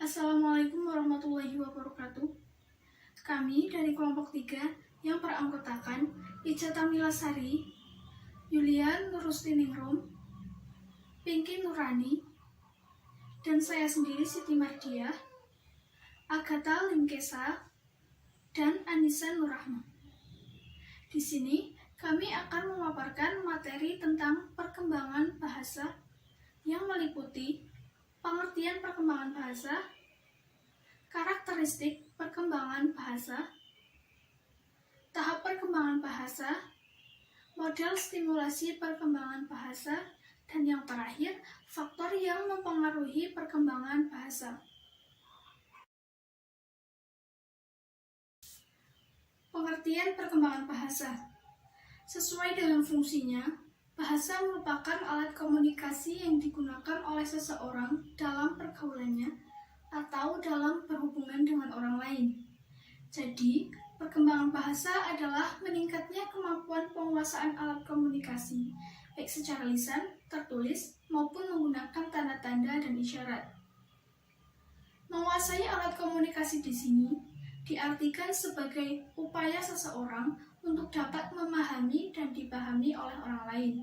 Assalamualaikum warahmatullahi wabarakatuh. Kami dari kelompok 3 yang beranggotakan Ica Tamilasari, Yulian Nurustiningrum, Pinky Nurani, dan saya sendiri Siti Mardiah, Agatha Limkesa, dan Anissa Nurrahma. Di sini kami akan memaparkan materi tentang perkembangan bahasa yang meliputi pengertian perkembangan bahasa, karakteristik perkembangan bahasa, tahap perkembangan bahasa, model stimulasi perkembangan bahasa, dan yang terakhir, faktor yang mempengaruhi perkembangan bahasa. Pengertian perkembangan bahasa. Sesuai dengan fungsinya, bahasa merupakan alat komunikasi yang digunakan oleh seseorang dalam pergaulannya atau dalam berhubungan dengan orang lain. Jadi, perkembangan bahasa adalah meningkatnya kemampuan penguasaan alat komunikasi, baik secara lisan, tertulis, maupun menggunakan tanda-tanda dan isyarat. Menguasai alat komunikasi di sini diartikan sebagai upaya seseorang untuk dapat memahami dan dipahami oleh orang lain.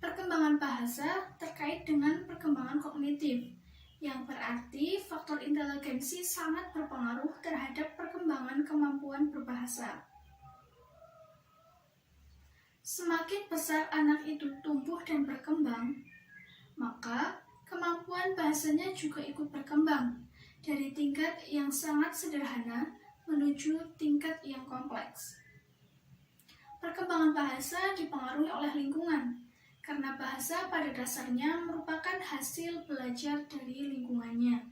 Perkembangan bahasa terkait dengan perkembangan kognitif, yang berarti faktor inteligensi sangat berpengaruh terhadap perkembangan kemampuan berbahasa. Semakin besar anak itu tumbuh dan berkembang, maka kemampuan bahasanya juga ikut berkembang dari tingkat yang sangat sederhana menuju tingkat yang kompleks. Perkembangan bahasa dipengaruhi oleh lingkungan, karena bahasa pada dasarnya merupakan hasil belajar dari lingkungannya.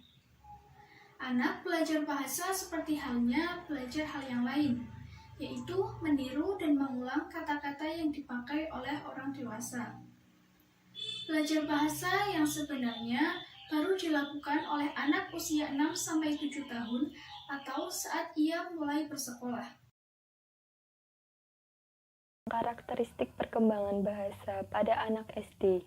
Anak belajar bahasa seperti halnya belajar hal yang lain, yaitu meniru dan mengulang kata-kata yang dipakai oleh orang dewasa. Belajar bahasa yang sebenarnya baru dilakukan oleh anak usia 6-7 tahun atau saat ia mulai bersekolah. Karakteristik perkembangan bahasa pada anak SD.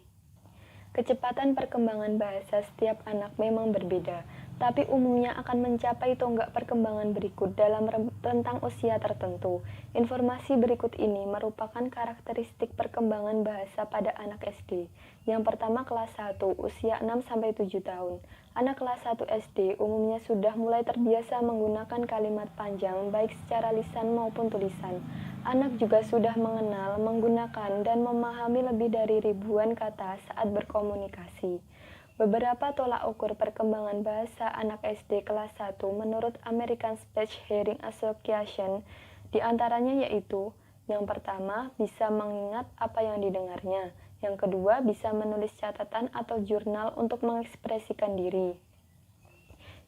Kecepatan perkembangan bahasa setiap anak memang berbeda, tapi umumnya akan mencapai tonggak perkembangan berikut dalam rentang usia tertentu. Informasi berikut ini merupakan karakteristik perkembangan bahasa pada anak SD. Yang pertama, kelas 1, usia 6-7 tahun. Anak kelas 1 SD umumnya sudah mulai terbiasa menggunakan kalimat panjang baik secara lisan maupun tulisan. Anak juga sudah mengenal, menggunakan, dan memahami lebih dari ribuan kata saat berkomunikasi. Beberapa tolak ukur perkembangan bahasa anak SD kelas 1 menurut American Speech Hearing Association diantaranya yaitu: yang pertama, bisa mengingat apa yang didengarnya. Yang kedua, bisa menulis catatan atau jurnal untuk mengekspresikan diri.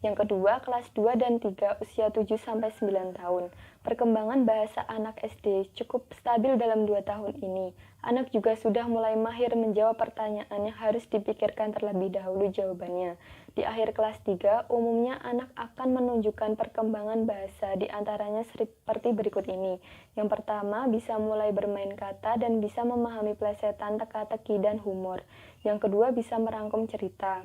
Yang kedua, kelas 2 dan 3 usia 7-9 tahun. Perkembangan bahasa anak SD cukup stabil dalam 2 tahun ini. Anak juga sudah mulai mahir menjawab pertanyaan yang harus dipikirkan terlebih dahulu jawabannya. Di akhir kelas 3, umumnya anak akan menunjukkan perkembangan bahasa di antaranya seperti berikut ini. Yang pertama, bisa mulai bermain kata dan bisa memahami plesetan, teka-teki, dan humor. Yang kedua, bisa merangkum cerita.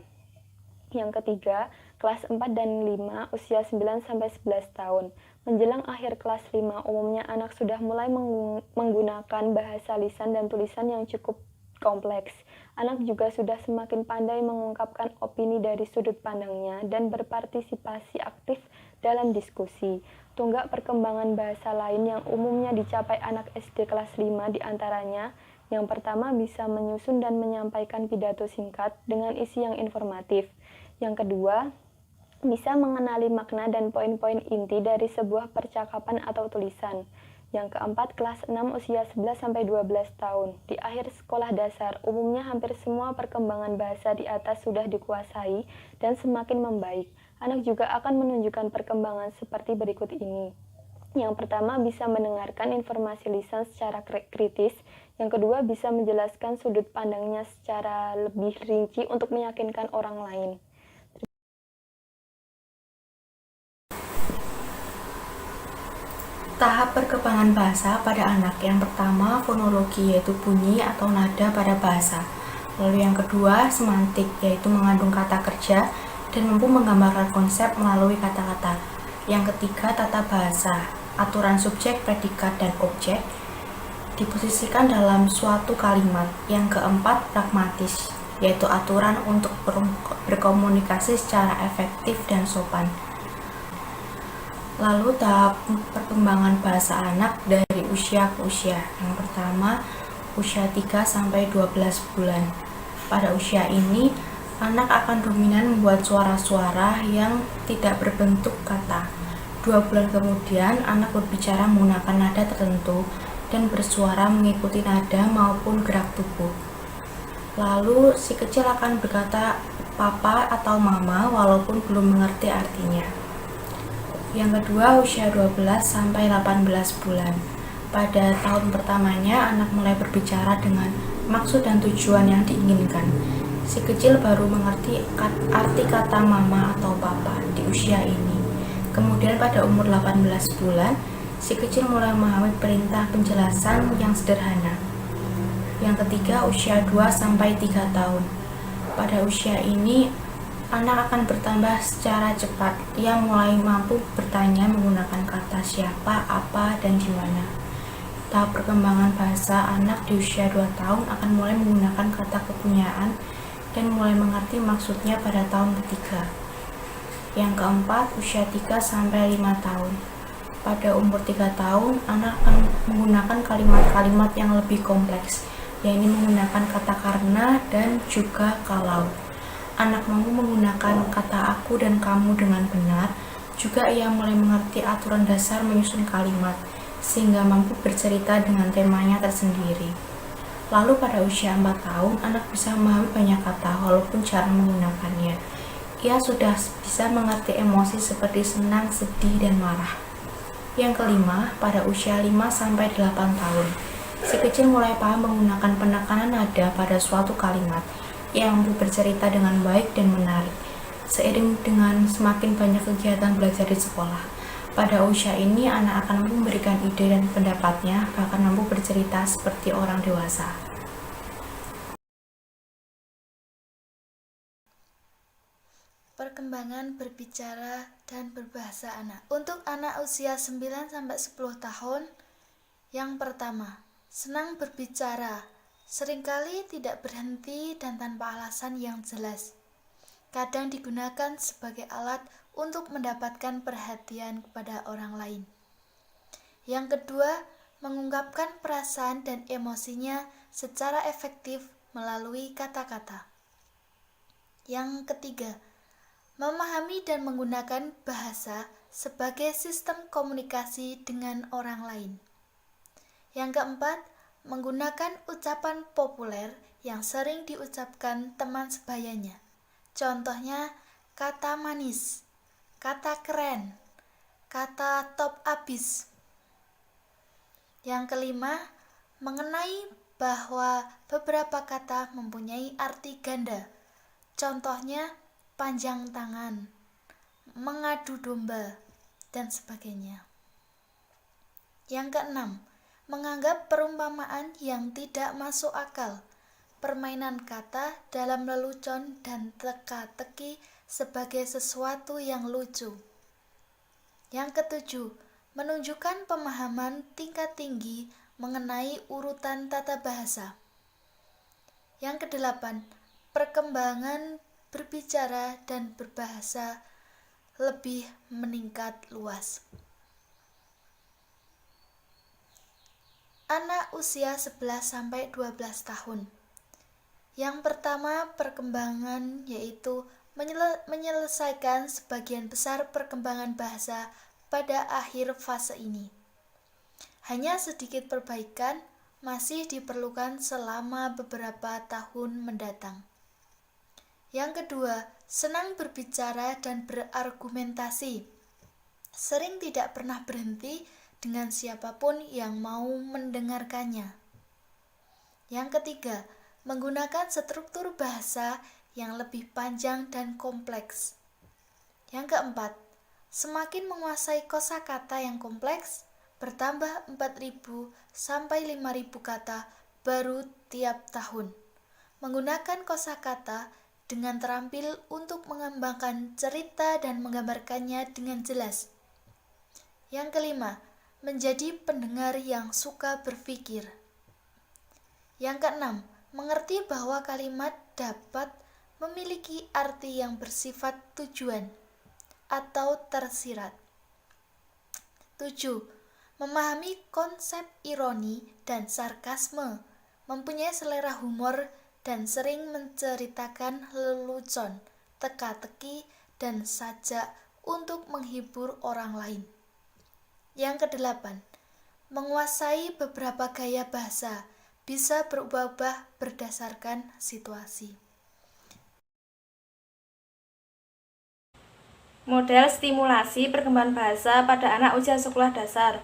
Yang ketiga, kelas 4 dan 5 usia 9-11 tahun. Menjelang akhir kelas 5, umumnya anak sudah mulai menggunakan bahasa lisan dan tulisan yang cukup kompleks. Anak juga sudah semakin pandai mengungkapkan opini dari sudut pandangnya dan berpartisipasi aktif dalam diskusi. Tonggak perkembangan bahasa lain yang umumnya dicapai anak SD kelas 5 diantaranya: yang pertama, bisa menyusun dan menyampaikan pidato singkat dengan isi yang informatif. Yang kedua, bisa mengenali makna dan poin-poin inti dari sebuah percakapan atau tulisan. Yang keempat, kelas 6 usia 11-12 tahun. Di akhir sekolah dasar, umumnya hampir semua perkembangan bahasa di atas sudah dikuasai dan semakin membaik. Anak juga akan menunjukkan perkembangan seperti berikut ini. Yang pertama, bisa mendengarkan informasi lisan secara kritis. Yang kedua, bisa menjelaskan sudut pandangnya secara lebih rinci untuk meyakinkan orang lain. Tahap perkembangan bahasa pada anak. Yang pertama, fonologi, yaitu bunyi atau nada pada bahasa. Lalu yang kedua, semantik, yaitu mengandung kata kerja dan mampu menggambarkan konsep melalui kata-kata. Yang ketiga, tata bahasa. Aturan subjek, predikat, dan objek diposisikan dalam suatu kalimat. Yang keempat, pragmatis, yaitu aturan untuk berkomunikasi secara efektif dan sopan. Lalu tahap perkembangan bahasa anak dari usia ke usia. Yang pertama, usia 3 sampai 12 bulan. Pada usia ini, anak akan dominan membuat suara-suara yang tidak berbentuk kata. 2 bulan kemudian, anak berbicara menggunakan nada tertentu dan bersuara mengikuti nada maupun gerak tubuh. Lalu, si kecil akan berkata papa atau mama walaupun belum mengerti artinya. Yang kedua, usia 12 sampai 18 bulan. Pada tahun pertamanya, anak mulai berbicara dengan maksud dan tujuan yang diinginkan. Si kecil baru mengerti arti kata mama atau papa di usia ini. Kemudian pada umur 18 bulan, si kecil mulai memahami perintah penjelasan yang sederhana. Yang ketiga, usia 2 sampai 3 tahun. Pada usia ini, anak akan bertambah secara cepat. Ia mulai mampu bertanya menggunakan kata siapa, apa, dan di mana. Tahap perkembangan bahasa anak di usia 2 tahun akan mulai menggunakan kata kepunyaan dan mulai mengerti maksudnya pada tahun ketiga. Yang keempat, usia 3 sampai 5 tahun. Pada umur 3 tahun, anak akan menggunakan kalimat-kalimat yang lebih kompleks, yaitu menggunakan kata karena dan juga kalau. Anak mampu menggunakan kata aku dan kamu dengan benar. Juga ia mulai mengerti aturan dasar menyusun kalimat, sehingga mampu bercerita dengan temanya tersendiri. Lalu pada usia 4 tahun, anak bisa memahami banyak kata walaupun jarang menggunakannya. Ia sudah bisa mengerti emosi seperti senang, sedih, dan marah. Yang kelima, pada usia 5 sampai 8 tahun, si kecil mulai paham menggunakan penekanan nada pada suatu kalimat. Ia mampu bercerita dengan baik dan menarik. Seiring dengan semakin banyak kegiatan belajar di sekolah, pada usia ini anak akan mampu memberikan ide dan pendapatnya, bahkan mampu bercerita seperti orang dewasa. Perkembangan berbicara dan berbahasa anak. Untuk anak usia 9 sampai 10 tahun, yang pertama, senang berbicara. Seringkali tidak berhenti dan tanpa alasan yang jelas. Kadang digunakan sebagai alat untuk mendapatkan perhatian kepada orang lain. Yang kedua, mengungkapkan perasaan dan emosinya secara efektif melalui kata-kata. Yang ketiga, memahami dan menggunakan bahasa sebagai sistem komunikasi dengan orang lain. Yang keempat, menggunakan ucapan populer yang sering diucapkan teman sebayanya. Contohnya, kata manis, kata keren, kata top abis. Yang kelima, mengenai bahwa beberapa kata mempunyai arti ganda. Contohnya, panjang tangan, mengadu domba, dan sebagainya. Yang keenam, menganggap perumpamaan yang tidak masuk akal, permainan kata dalam lelucon dan teka-teki sebagai sesuatu yang lucu. Yang ketujuh, menunjukkan pemahaman tingkat tinggi mengenai urutan tata bahasa. Yang kedelapan, perkembangan berbicara dan berbahasa lebih meningkat luas. Anak usia 11-12 tahun. Yang pertama, perkembangan yaitu menyelesaikan sebagian besar perkembangan bahasa pada akhir fase ini. Hanya sedikit perbaikan masih diperlukan selama beberapa tahun mendatang. Yang kedua, senang berbicara dan berargumentasi. Sering tidak pernah berhenti dengan siapapun yang mau mendengarkannya. Yang ketiga, menggunakan struktur bahasa yang lebih panjang dan kompleks. Yang keempat, semakin menguasai kosakata yang kompleks, bertambah 4.000 sampai 5.000 kata baru tiap tahun. Menggunakan kosakata dengan terampil untuk mengembangkan cerita dan menggambarkannya dengan jelas. Yang kelima, menjadi pendengar yang suka berpikir. Yang keenam, mengerti bahwa kalimat dapat memiliki arti yang bersifat tujuan atau tersirat. 7. Memahami konsep ironi dan sarkasme, mempunyai selera humor dan sering menceritakan lelucon, teka-teki, dan sajak untuk menghibur orang lain. Yang kedelapan, menguasai beberapa gaya bahasa, bisa berubah-ubah berdasarkan situasi. Model stimulasi perkembangan bahasa pada anak usia sekolah dasar.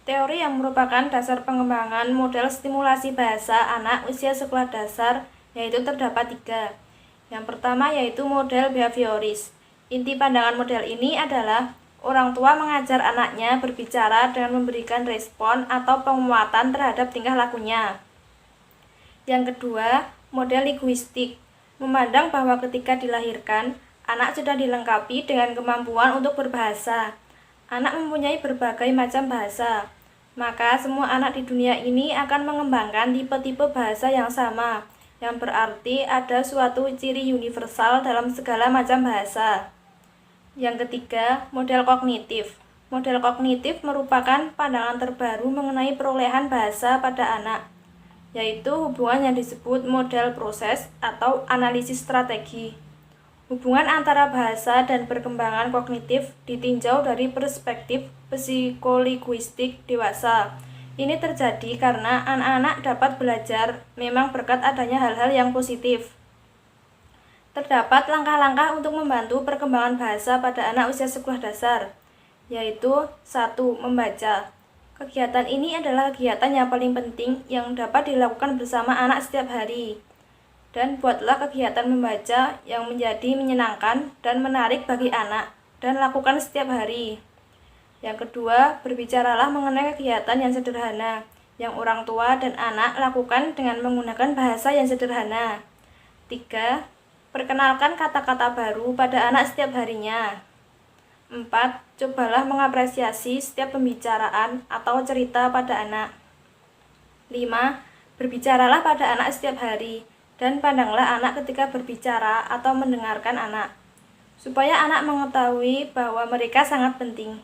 Teori yang merupakan dasar pengembangan model stimulasi bahasa anak usia sekolah dasar yaitu terdapat 3. Yang pertama yaitu model behavioris. Inti pandangan model ini adalah orang tua mengajar anaknya berbicara dengan memberikan respon atau penguatan terhadap tingkah lakunya. Yang kedua, model linguistik. Memandang bahwa ketika dilahirkan, anak sudah dilengkapi dengan kemampuan untuk berbahasa. Anak mempunyai berbagai macam bahasa. Maka semua anak di dunia ini akan mengembangkan tipe-tipe bahasa yang sama, yang berarti ada suatu ciri universal dalam segala macam bahasa. Yang ketiga, model kognitif. Model kognitif merupakan pandangan terbaru mengenai perolehan bahasa pada anak, yaitu hubungan yang disebut model proses atau analisis strategi. Hubungan antara bahasa dan perkembangan kognitif ditinjau dari perspektif psikolinguistik dewasa. Ini terjadi karena anak-anak dapat belajar memang berkat adanya hal-hal yang positif. Terdapat langkah-langkah untuk membantu perkembangan bahasa pada anak usia sekolah dasar, yaitu 1. Membaca. Kegiatan ini adalah kegiatan yang paling penting yang dapat dilakukan bersama anak setiap hari. Dan buatlah kegiatan membaca yang menjadi menyenangkan dan menarik bagi anak, dan lakukan setiap hari. Yang kedua, berbicaralah mengenai kegiatan yang sederhana, yang orang tua dan anak lakukan dengan menggunakan bahasa yang sederhana. 3. Perkenalkan kata-kata baru pada anak setiap harinya. 4. Cobalah mengapresiasi setiap pembicaraan atau cerita pada anak. 5. Berbicaralah pada anak setiap hari, dan pandanglah anak ketika berbicara atau mendengarkan anak, supaya anak mengetahui bahwa mereka sangat penting.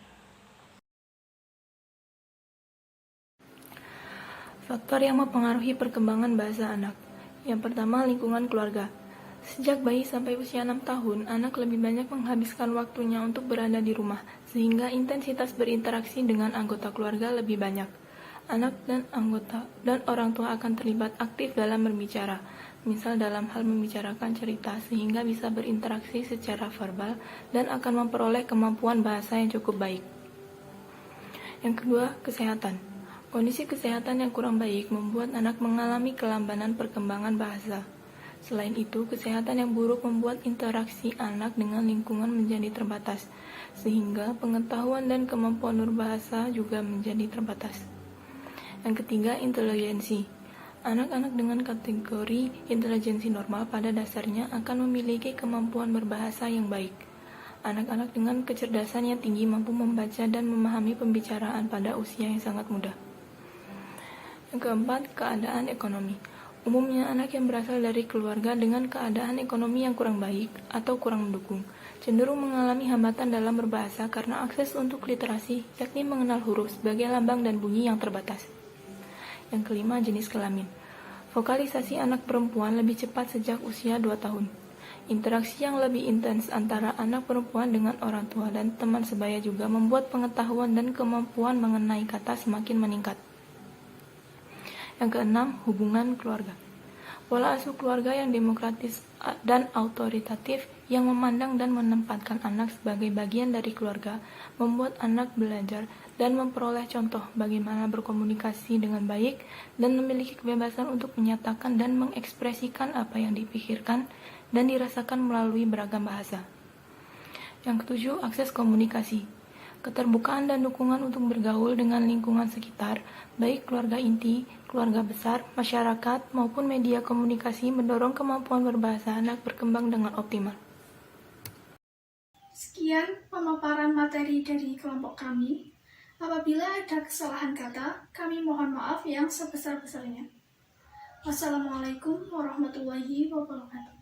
Faktor yang mempengaruhi perkembangan bahasa anak. Yang pertama, lingkungan keluarga. Sejak bayi sampai usia 6 tahun, anak lebih banyak menghabiskan waktunya untuk berada di rumah, sehingga intensitas berinteraksi dengan anggota keluarga lebih banyak. Anak dan orang tua akan terlibat aktif dalam berbicara, misal dalam hal membicarakan cerita, sehingga bisa berinteraksi secara verbal dan akan memperoleh kemampuan bahasa yang cukup baik. Yang kedua, kesehatan. Kondisi kesehatan yang kurang baik membuat anak mengalami kelambanan perkembangan bahasa. Selain itu, kesehatan yang buruk membuat interaksi anak dengan lingkungan menjadi terbatas, sehingga pengetahuan dan kemampuan berbahasa juga menjadi terbatas. Yang ketiga, inteligensi. Anak-anak dengan kategori inteligensi normal pada dasarnya akan memiliki kemampuan berbahasa yang baik. Anak-anak dengan kecerdasan yang tinggi mampu membaca dan memahami pembicaraan pada usia yang sangat muda. Yang keempat, keadaan ekonomi. Umumnya anak yang berasal dari keluarga dengan keadaan ekonomi yang kurang baik atau kurang mendukung, cenderung mengalami hambatan dalam berbahasa karena akses untuk literasi, yakni mengenal huruf sebagai lambang dan bunyi yang terbatas. Yang kelima, jenis kelamin. Vokalisasi anak perempuan lebih cepat sejak usia 2 tahun. Interaksi yang lebih intens antara anak perempuan dengan orang tua dan teman sebaya juga membuat pengetahuan dan kemampuan mengenai kata semakin meningkat. Yang keenam, hubungan keluarga. Pola asuh keluarga yang demokratis dan autoritatif yang memandang dan menempatkan anak sebagai bagian dari keluarga membuat anak belajar dan memperoleh contoh bagaimana berkomunikasi dengan baik dan memiliki kebebasan untuk menyatakan dan mengekspresikan apa yang dipikirkan dan dirasakan melalui beragam bahasa. Yang ketujuh, akses komunikasi. keterbukaan dan dukungan untuk bergaul dengan lingkungan sekitar, baik keluarga inti, keluarga besar, masyarakat, maupun media komunikasi mendorong kemampuan berbahasa anak berkembang dengan optimal. Sekian pemaparan materi dari kelompok kami. Apabila ada kesalahan kata, kami mohon maaf yang sebesar-besarnya. Wassalamualaikum warahmatullahi wabarakatuh.